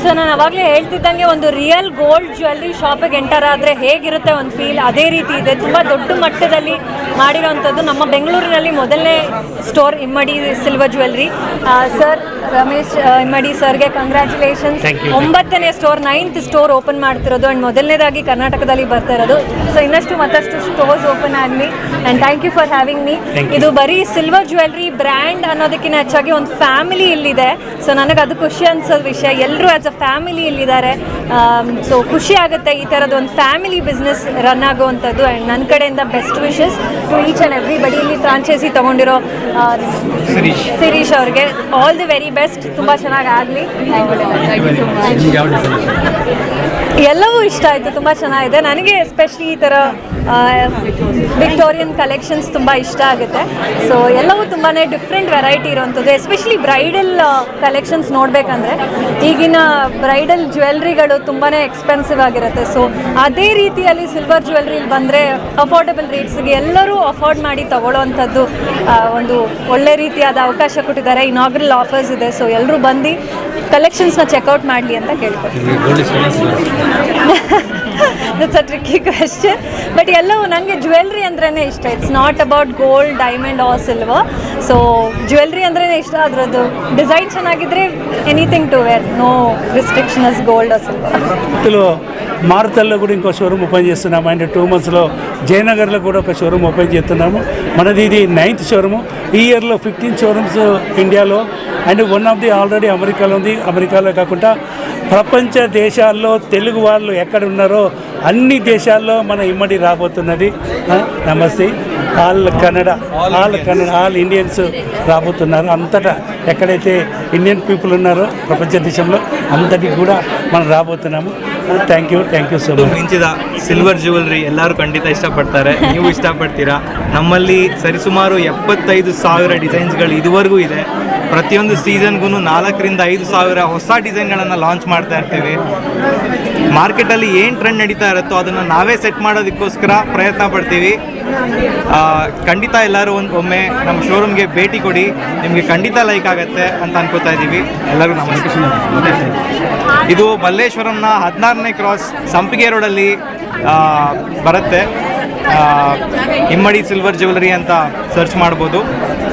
So ನಾನು ಅವಾಗಲೇ ಹೇಳ್ತಿದ್ದಂಗೆ ಒಂದು ರಿಯಲ್ ಗೋಲ್ಡ್ ಜ್ಯುವೆಲ್ರಿ ಶಾಪಿಗೆ ಎಂಟರ್ ಆದರೆ ಹೇಗಿರುತ್ತೆ ಒಂದು ಫೀಲ್ ಅದೇ ರೀತಿ ಇದೆ. ತುಂಬ ದೊಡ್ಡ ಮಟ್ಟದಲ್ಲಿ ಮಾಡಿರೋವಂಥದ್ದು. ನಮ್ಮ ಬೆಂಗಳೂರಿನಲ್ಲಿ ಮೊದಲನೇ ಸ್ಟೋರ್ ಇಮ್ಮಡಿ silver jewellery. Sir Ramesh Immadi ಸರ್ಗೆ ಕಂಗ್ರ್ಯಾಚುಲೇಷನ್ಸ್. 9ನೇ ಸ್ಟೋರ್ 9th ಸ್ಟೋರ್ ಓಪನ್ ಮಾಡ್ತಿರೋದು ಆ್ಯಂಡ್ ಮೊದಲನೇದಾಗಿ ಕರ್ನಾಟಕದಲ್ಲಿ ಬರ್ತಾ ಇರೋದು. ಸೊ ಇನ್ನಷ್ಟು ಮತ್ತಷ್ಟು ಸ್ಟೋರ್ಸ್ ಓಪನ್ ಆಗಲಿ and thank you for having me. ಇದು ಬರೀ ಸಿಲ್ವರ್ ಜ್ಯುವೆಲ್ರಿ ಬ್ರ್ಯಾಂಡ್ ಅನ್ನೋದಕ್ಕಿಂತ ಹೆಚ್ಚಾಗಿ ಒಂದು ಫ್ಯಾಮಿಲಿ ಇಲ್ಲಿದೆ. ಸೊ ನನಗೆ ಅದು ಖುಷಿ ಅನ್ಸೋದು ವಿಷಯ. ಎಲ್ಲರೂ ಆ್ಯಸ್ ಅ ಫ್ಯಾಮಿಲಿ ಇಲ್ಲಿದ್ದಾರೆ. ಸೊ ಖುಷಿ ಆಗುತ್ತೆ ಈ ಥರದ್ದು ಒಂದು ಫ್ಯಾಮಿಲಿ ಬಿಸ್ನೆಸ್ ರನ್ ಆಗುವಂಥದ್ದು. ಆ್ಯಂಡ್ ನನ್ನ ಕಡೆಯಿಂದ best wishes to each and everybody. ಇಲ್ಲಿ ಫ್ರಾಂಚೈಸಿ ತೊಗೊಂಡಿರೋ ಶಿರೀಶ್ ಅವ್ರಿಗೆ ಆಲ್ ದಿ ವೆರಿ ಬೆಸ್ಟ್. ತುಂಬ ಚೆನ್ನಾಗಿ ಆಗಲಿ. ಎಲ್ಲವೂ ಇಷ್ಟ ಆಯಿತು, ತುಂಬ ಚೆನ್ನಾಗಿದೆ. ನನಗೆ ಎಸ್ಪೆಷಲಿ ಈ ಥರ ವಿಕ್ಟೋರಿಯನ್ ಕಲೆಕ್ಷನ್ಸ್ ತುಂಬ ಇಷ್ಟ ಆಗುತ್ತೆ. ಸೊ ಎಲ್ಲವೂ ತುಂಬಾ ಡಿಫ್ರೆಂಟ್ ವೆರೈಟಿ ಇರೋವಂಥದ್ದು. ಎಸ್ಪೆಷಲಿ ಬ್ರೈಡಲ್ ಕಲೆಕ್ಷನ್ಸ್ ನೋಡಬೇಕಂದ್ರೆ ಈಗಿನ ಬ್ರೈಡಲ್ ಜ್ಯುವೆಲ್ರಿಗಳು ತುಂಬಾ ಎಕ್ಸ್ಪೆನ್ಸಿವ್ ಆಗಿರುತ್ತೆ. ಸೊ ಅದೇ ರೀತಿಯಲ್ಲಿ ಸಿಲ್ವರ್ ಜ್ಯುವೆಲ್ರಿಲಿ ಬಂದರೆ ಅಫೋರ್ಡಬಲ್ ರೇಟ್ಸ್ಗೆ ಎಲ್ಲರೂ ಅಫೋರ್ಡ್ ಮಾಡಿ ತಗೊಳ್ಳೋವಂಥದ್ದು ಒಂದು ಒಳ್ಳೆ ರೀತಿಯಾದ ಅವಕಾಶ ಕೊಟ್ಟಿದ್ದಾರೆ. ಇನಾಗ್ರಲ್ ಆಫರ್ಸ್ ಇದೆ. ಸೊ ಎಲ್ಲರೂ ಬಂದು ಕಲೆಕ್ಷನ್ಸ್ನ ಚೆಕ್ಔಟ್ ಮಾಡಲಿ ಅಂತ ಕೇಳ್ಕೊಳ್ತೀನಿ. That's a tricky question. But ಎಲ್ಲವೂ ನನಗೆ ಜ್ಯುವೆಲ್ರಿ ಅಂದ್ರೇ ಇಷ್ಟ. It's not about gold, diamond or silver. So jewellery ಅಂದ್ರೇ ಇಷ್ಟ. ಅದರದ್ದು ಡಿಸೈನ್ ಚೆನ್ನಾಗಿದ್ದರೆ anything to wear, no restriction as gold or silver. మారుతల్లో కూడా ఇంకో షోరూమ్ ఓపెన్ చేస్తున్నాము. అండ్ 2 monthsలో జయనగర్లో కూడా ఒక షోరూమ్ ఓపెన్ చేస్తున్నాము. మనది ఇది 9th షోరూము. ఈ ఇయర్లో 15 షోరూమ్స్ ఇండియాలో and one of the already అమెరికాలో ఉంది. అమెరికాలో కాకుండా ప్రపంచ దేశాల్లో తెలుగు వాళ్ళు ఎక్కడ ఉన్నారో అన్ని దేశాల్లో మన ఇమ్మడి రాబోతున్నది. నమస్తే. ఆల్ కన్నడ ఆల్ ఇండియన్స్ రాబోతున్నారు. అంతటా ఎక్కడైతే ఇండియన్ పీపుల్ ఉన్నారో ప్రపంచ దేశంలో అంతటికి కూడా మనం రాబోతున్నాము. Thank you so much. ಮಿಂಚಿದ ಸಿಲ್ವರ್ ಜ್ಯುವೆಲ್ರಿ ಎಲ್ಲರೂ ಖಂಡಿತ ಇಷ್ಟಪಡ್ತಾರೆ. ನೀವು ಇಷ್ಟಪಡ್ತೀರಾ? ನಮ್ಮಲ್ಲಿ ಸರಿಸುಮಾರು 75,000 ಡಿಸೈನ್ಸ್ಗಳು ಇದುವರೆಗೂ ಇದೆ. ಪ್ರತಿಯೊಂದು ಸೀಸನ್ಗೂ 4,000 to 5,000 ಹೊಸ ಡಿಸೈನ್ಗಳನ್ನು ಲಾಂಚ್ ಮಾಡ್ತಾ ಇರ್ತೀವಿ. ಮಾರ್ಕೆಟಲ್ಲಿ ಏನು ಟ್ರೆಂಡ್ ನಡೀತಾ ಇರುತ್ತೋ ಅದನ್ನು ನಾವೇ ಸೆಟ್ ಮಾಡೋದಕ್ಕೋಸ್ಕರ ಪ್ರಯತ್ನ ಪಡ್ತೀವಿ. ಖಂಡಿತ ಎಲ್ಲರೂ ಒಮ್ಮೆ ನಮ್ಮ ಶೋರೂಮ್ಗೆ ಭೇಟಿ ಕೊಡಿ. ನಿಮಗೆ ಖಂಡಿತ ಲೈಕ್ ಆಗುತ್ತೆ ಅಂತ ಅನ್ಕೋತಾ ಇದ್ದೀವಿ. ಎಲ್ಲರೂ ನಮಸ್ಕಾರ. ಇದು ಮಲ್ಲೇಶ್ವರಂನ 16ನೇ ಕ್ರಾಸ್ ಸಂಪಿಗೆ ರೋಡಲ್ಲಿ ಬರುತ್ತೆ. ಇಮ್ಮಡಿ ಸಿಲ್ವರ್ ಜ್ಯುವೆಲರಿ ಅಂತ ಸರ್ಚ್ ಮಾಡ್ಬೋದು.